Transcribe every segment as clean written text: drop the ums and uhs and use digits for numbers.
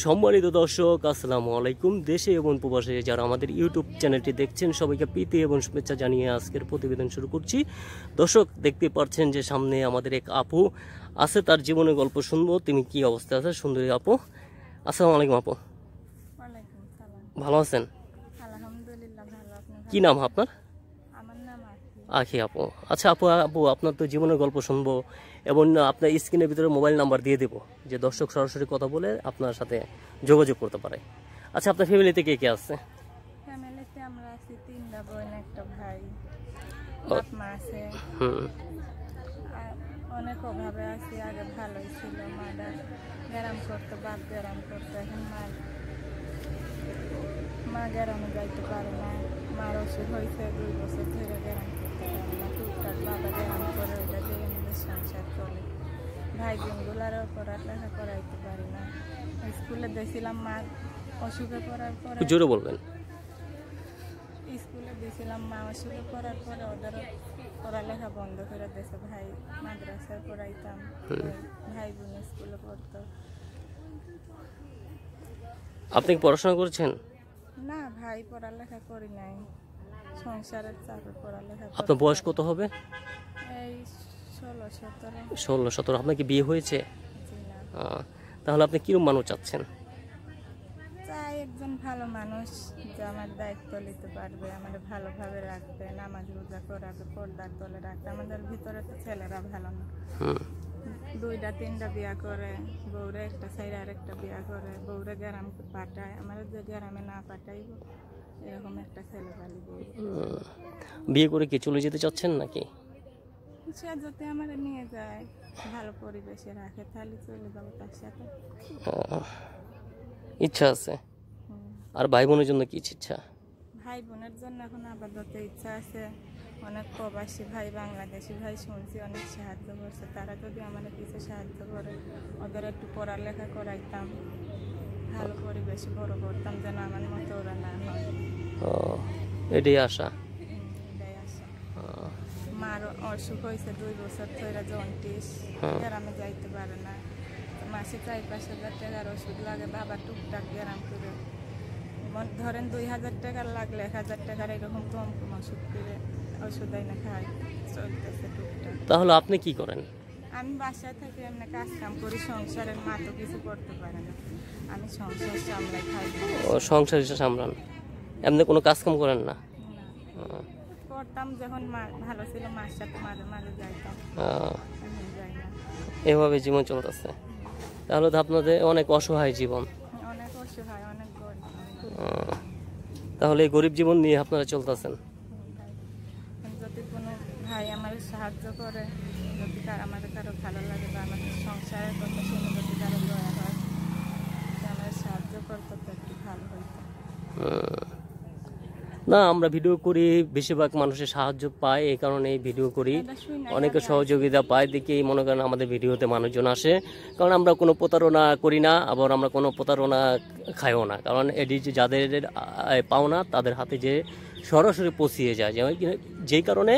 সম্মানিত দর্শক, আসসালামু আলাইকুম। দেশে এবং প্রবাসে যারা আমাদের ইউটিউব চ্যানেলটি দেখছেন সবাইকে প্রীতি এবং শুভেচ্ছা জানিয়ে আজকের প্রতিবেদন শুরু করছি। দর্শক, দেখতে পাচ্ছেন যে সামনে আমাদের এক আপু আছে, তার জীবনের গল্প শুনবো। তুমি কি অবস্থায় আছে সুন্দরী আপু? আসসালামু আলাইকুম আপু, ওয়ালাইকুম সালাম। ভালো আছেন? আলহামদুলিল্লাহ ভালো। আপনি কি ভালো? নাম আপনার? আমার নাম আখি। আখি আপু। আচ্ছা আপু, আপনার তো জীবনের গল্প শুনবো এবং আপনার স্ক্রিনের ভিতরে মোবাইল নাম্বার দিয়ে দেবো, যে দর্শক সরাসরি কথা বলে আপনার সাথে যোগাযোগ করতে পারে। আচ্ছা, আপনার ফ্যামিলিতে কে কে আছে? ফ্যামিলিতে আমরা আছি 3টা বোন, একটা ভাই, বাপ মা আছে। হুম। আর অনেক অভাবে আছি। আগে ভালোই ছিল, মাটা গ্যারাম করতো, বাপ গ্যারাম করতো। এখন মা গ্যারামে যাইতে পারে না। মার ওষুধ হয়েছে 2 বছর ধরে, গ্যারাম করতে পারে না। টুকটাক বাবা গ্যারাম করে, ওইটা দিয়ে আমাদের সংসার চলে। ভাই বোনগুলারও পড়ালেখা করাইতে পারি না। স্কুলে দিয়েছিলাম, মা অসুখে পড়ার পরে জোরে বলবেন। স্কুলে দিয়েছিলাম, মা অসুখে পড়ার পরে ওদেরও পড়ালেখা বন্ধ করে দিয়েছে। ভাই মাদ্রাসায় পড়াইতাম, ভাই বোন স্কুলে পড়তো। আপনি কি পড়াশোনা করছেন? না, ভাই পড়ালেখা করি নাই, সংসারের চাপে পড়ালেখা করতে আপনার বয়স কত হবে? এই 16-17। 16-17। আপনার কি বিয়ে হয়েছে? জি না। তাহলে আপনি কিরকম মানুষ চাচ্ছেন? চাই একজন ভালো মানুষ, যে আমার দায়িত্ব নিতে পারবে, আমাদের ভালোভাবে রাখবে, নামাজ রোজা করাবে, পর্দার তলে রাখবে। আমাদের ভিতরে তো ছেলেরা ভালো না, 2টা 3টা বিয়া করে, বউরে একটা সাইড আর একটা বিয়া করে, বউরে গ্রাম পাঠায়। আমাদের যে গ্রামে না পাঠাইব, এরকম একটা ছেলে পালি বউ। বিয়ে করে কি চলে যেতে চাচ্ছেন নাকি? সে যদি আমার নিয়ে যায়, ভালো পরিবেশে রাখে, তাহলে চলে যাবো তার সাথে। ইচ্ছা আছে। আর ভাই বোনের জন্য কি ইচ্ছা? ভাই বোনের জন্য এখন আপাতত ইচ্ছা আছে। অনেক প্রবাসী ভাই, বাংলাদেশি ভাই শুনছি অনেক সাহায্য করছে। তারা যদি আমাদের কিছু সাহায্য করে, ওদের একটু পড়ালেখা করাইতাম, ভালো পরিবেশে বড় করতাম, যেন আমার মতো ওরা না হয়। এটাই আশা। এটাই আশা। মার অসুখ হয়েছে 2 বছর ধরে, জন্ডিস, গ্রামে যাইতে পারে না। মাসে 4-5 হাজার টাকার ওষুধ লাগে। বাবা টুকটাক গ্রাম করে, ধরেন 2000 টাকার লাগলে 1000 টাকার এরকম কম কম ওষুধ করে, ওষুধ না খাই, চলতেছে টুকটাক। তাহলে আপনি কি করেন? আমি বাসায় থেকে এমনি কাজ কাম করি, সংসারের মা তো কিছু করতে পারে না, আমি সংসার সামলাই খাই। সংসার হিসেবে সামলান, এমনি কোনো কাজ কাম করেন না? করতাম যখন মা ভালো ছিল, মার সাথে মাঝে মাঝে যাইতাম, এখন যাই না। এভাবে জীবন চলতেছে। তাহলে তো আপনাদের অনেক অসহায় জীবন। অনেক অসহায়, অনেক গরিব। তাহলে এই গরিব জীবন নিয়ে আপনারা চলতেছেন। যদি কোনো ভাই আমার সাহায্য করে, যদি আমাদের কারো ভালো লাগে, বা আমাদের সংসারের কথা শুনে যদি কারো দয়া হয়, আমাদের সাহায্য করতে তো একটু ভালো হইতো। না, আমরা ভিডিও করি, বেশিরভাগ মানুষের সাহায্য পায়, এই কারণে ভিডিও করি। অনেকে সহযোগিতা পায় দেখেই মনে করেন আমাদের ভিডিওতে মানুষজন আসে। কারণ আমরা কোনো প্রতারণা করি না, আবার আমরা কোনো প্রতারণা খাইও না। কারণ এটি যাদের পাওনা তাদের হাতে যে সরাসরি পৌঁছিয়ে যায়, যেই কারণে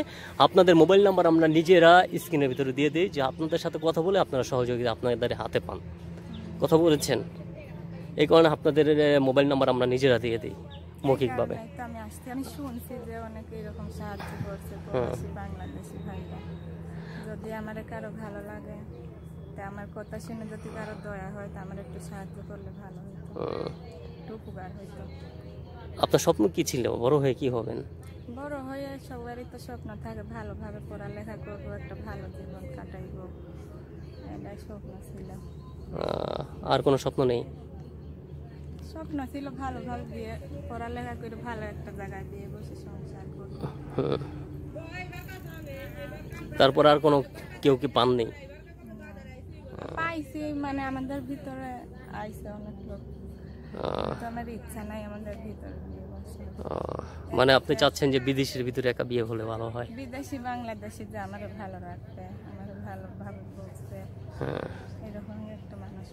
আপনাদের মোবাইল নাম্বার আমরা নিজেরা স্ক্রিনের ভিতরে দিয়ে দিই, যে আপনাদের সাথে কথা বলে আপনারা সহযোগিতা আপনাদের হাতে পান। কথা বলেছেন, এই কারণে আপনাদের মোবাইল নাম্বার আমরা নিজেরা দিয়ে দিই মৌখিকভাবে। আমি শুনছি যে অনেকে এরকম সাহায্য করছে, প্রবাসী বাংলাদেশি ভাইরা। যদি আমার কারো ভালো লাগে, তা আমার কথা শুনে যদি কারো দয়া হয়, তা আমার একটু সাহায্য করলে ভালো হতো, একটু উপকার হইতো। আপনার স্বপ্ন কি ছিল? বড় হয়ে কি হবেন? বড় হয়ে সবারই তো স্বপ্ন থাকে, ভালোভাবে পড়ালেখা করবো, একটা ভালো জীবন কাটাইবো, এটাই স্বপ্ন ছিল। আর কোনো স্বপ্ন নেই? স্বপ্ন ছিল ভালোভাবে বিয়ে, পড়ালেখা করে ভালো একটা জায়গায় বিয়ে বসে সংসার করবো। তারপর আর কোনো কেউ কি পান নেই? পাইছি, মানে আমাদের ভিতরে আইছে অনেক লোক, আমার ইচ্ছা নাই আমাদের ভিতরে বিয়ে বসে। মানে আপনি চাচ্ছেন যে বিদেশের ভিতরে একা বিয়ে হলে ভালো হয়? বিদেশি বাংলাদেশি যে আমার ভালো রাখবে, আমার ভালোভাবে বুঝবে, এরকম একটা মানুষ।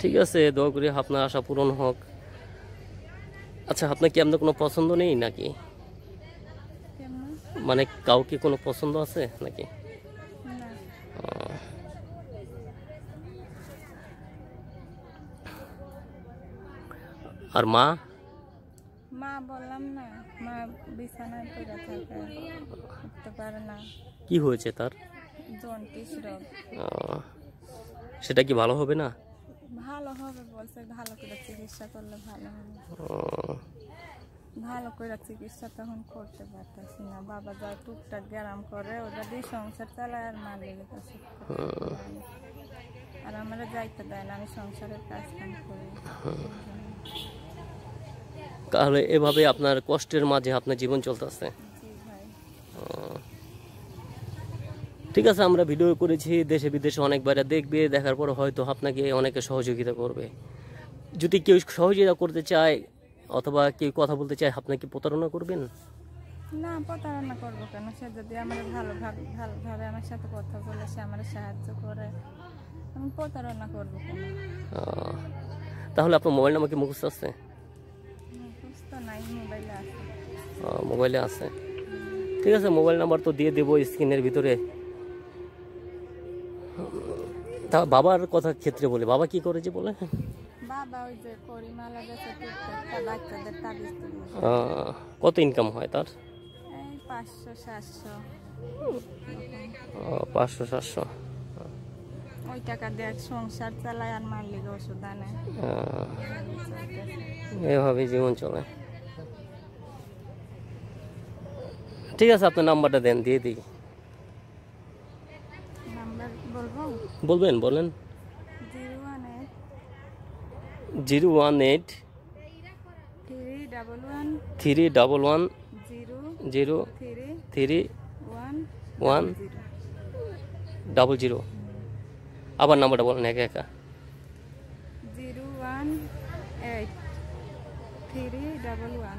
ঠিক আছে, দোয়া করি আপনার আশা পূরণ হোক। আচ্ছা, আপনার কি আপনার কোনো পছন্দ নেই নাকি? মানে কাউকে কোনো পছন্দ আছে নাকি? আর মা? মা বললাম না, মা বিছানায় পড়ে থাকে, উঠতে পারে না, কি হয়েছে তার? জন্ডিস রোগ। আহ, সেটা কি ভালো হবে না? ভালো হবে বলছে, ভালো করে চিকিৎসা করলে ভালো হবে। আহ, ভালো করে চিকিৎসা তখন করতে পারতেছি না। বাবা যা টুকটাক গ্যারাম করে ওটা দিয়ে সংসার চালায়, আর মা লেগে গেছে। আর আমরা যাইতে দেয় না, আমি সংসারের কাজ কাম করি। তাহলে এভাবে আপনার কষ্টের মাঝে আপনার জীবন চলতেছে। জি ভাই। ঠিক আছে, আমরা ভিডিও করেছি, দেশে বিদেশে অনেক বাইরে দেখবে, দেখার পর হয়তো আপনাকে অনেকে সহযোগিতা করবে। যদি কেউ সহযোগিতা করতে চায় অথবা কেউ কথা বলতে চায়, আপনাকে প্রতারণা করবেন? না, প্রতারণা করবো কেন? সে যদি আমার ভালোভাবে আমার সাথে কথা বলে, সে আমার সাহায্য করে, আমি প্রতারণা করবো কেন? তাহলে আপনার মোবাইল নাম্বার কি মুখস্থ আছে? মুখস্থ নাই, মোবাইলে আছে। মোবাইলে আছে, ঠিক আছে, মোবাইল নাম্বার তো দিয়ে দেবো স্ক্রিনের ভিতরে। তা বাবার কথা ক্ষেত্রে বলে, বাবা কি করেছে বলে? বাবা ওই যে করিমালা গেছে, টুকটাক বাচ্চাদের তাবিজ তুলি। কত ইনকাম হয় তার? এই 500-700। 500-700। ওই টাকা দিয়ে সংসার চালায়, আর মার লিগে ওষুধ আনে। এভাবে জীবন চলে। ঠিক আছে, আপনার নাম্বারটা দেন, দিয়ে দিই। নাম্বার বলবো? বলবেন, বলেন। 018 311 0 311 আবার নাম্বারটা বলেন একা একা। 018 311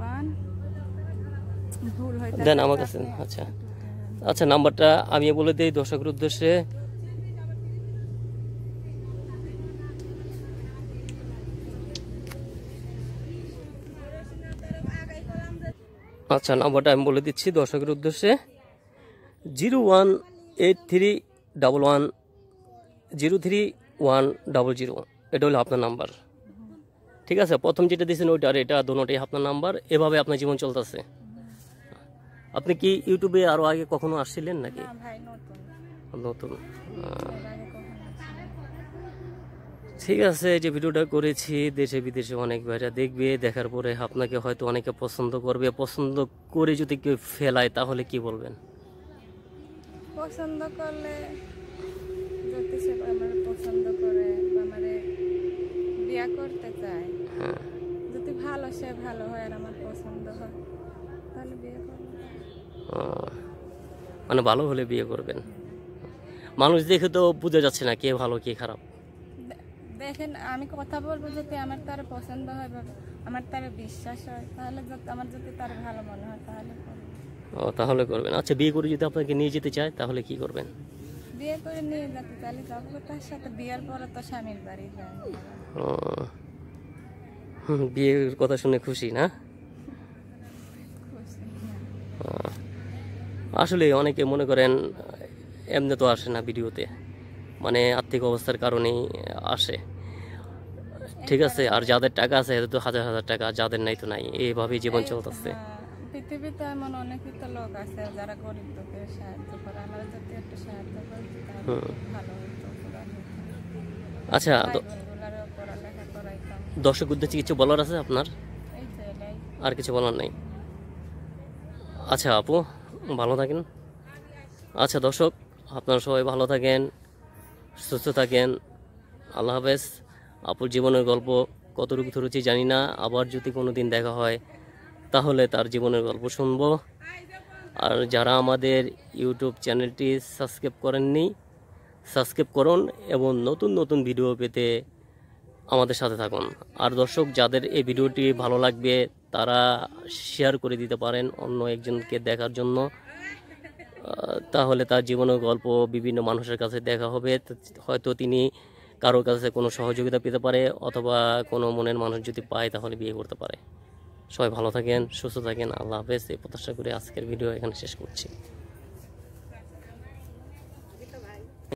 01 ভুল হয়ে দেন আমার কাছে। আচ্ছা আচ্ছা, নাম্বারটা আমি বলে দিই দর্শকের উদ্দেশ্যে। আচ্ছা, নাম্বারটা আমি বলে দিচ্ছি দর্শকের উদ্দেশ্যে। 01831103100। এটা হলো আপনার নাম্বার। ঠিক আছে, প্রথম যেটা দিয়েছেন ওইটা আর এটা দুটোটাই আপনার নাম্বার। এভাবে আপনার জীবন চলতেছে। আপনি কি ইউটিউবে আরো আগে কখনো আসছিলেন নাকি? না ভাই, নতুন। নতুন। এর আগে কখনো আসিনি। ঠিক আছে, যে ভিডিওটা করেছি দেশে বিদেশে অনেক ভাইরা দেখবে, দেখার পরে আপনাকে হয়তো অনেকে পছন্দ করবে। পছন্দ করে যদি কেউ ফেলায় তাহলে কি বলবেন? পছন্দ করলে, যদি সে আমার পছন্দ করে বা আমার বিয়ে করতে চায়, হ্যাঁ, যদি ভালো সে ভালো হয় আর আমার পছন্দ হয়, তাহলে বিয়ে করবো। মানে ভালো হলে বিয়ে করবেন। মানুষ দেখে তো বোঝা যাচ্ছে না কে ভালো কে খারাপ। দেখেন, আমি কথা বলবো, যদি আমার তার পছন্দ হয় বা আমার তার বিশ্বাস হয়, তাহলে আমার যদি তার ভালো মনে হয় তাহলে করবো। তাহলে করবেন। আচ্ছা, বিয়ে করে যদি আপনাকে নিয়ে যেতে চায় তাহলে কি করবেন? বিয়ে করে নিয়ে যেতে চাইলে যাবো তার সাথে। বিয়ের পরে তো স্বামীর বাড়ি যায়। বিয়ের কথা শুনে খুশি না? খুশি। আসলে অনেকে মনে করেন এমনি তো আসে না ভিডিওতে, মানে আর্থিক অবস্থার কারণেই আসে। ঠিক আছে, আর যাদের টাকা আছে এদের তো হাজার হাজার টাকা, যাদের নাই তো নাই, এইভাবেই জীবন চলতেছে। পৃথিবীতে এমন অনেকই তো লোক আছে যারা গরিব লোকের সাহায্য করে। আমরা যদি একটু সাহায্য করি তাহলে ভালো হতো। আচ্ছা, বোনগুলারও পড়ালেখা করাইতাম। দর্শক উদ্দেশ্যে কিছু বলার আছে আপনার? এই তো এটাই। আর কিছু বলার নেই? আচ্ছা আপু, ভালো থাকেন। আচ্ছা দর্শক, আপনারা সবাই ভালো থাকেন, সুস্থ থাকেন। আল্লাহ হাফেজ। আপুর জীবনের গল্প কতটুকু ধরেছি জানি না, আবার যদি কোনো দিন দেখা হয় তাহলে তার জীবনের গল্প শুনবো। আর যারা আমাদের ইউটিউব চ্যানেলটি সাবস্ক্রাইব করেননি, সাবস্ক্রাইব করুন এবং নতুন নতুন ভিডিও পেতে আমাদের সাথে থাকুন। আর দর্শক, যাদের এই ভিডিওটি ভালো লাগবে তারা শেয়ার করে দিতে পারেন অন্য একজনকে দেখার জন্য। তাহলে তার জীবনের গল্প বিভিন্ন মানুষের কাছে দেখা হবে, হয়তো তিনি কারোর কাছে কোনো সহযোগিতা পেতে পারে, অথবা কোনো মনের মানুষ যদি পায় তাহলে বিয়ে করতে পারে। সবাই ভালো থাকেন, সুস্থ থাকেন। আল্লাহ হাফেজ। এই প্রত্যাশা করে আজকের ভিডিও এখানে শেষ করছি।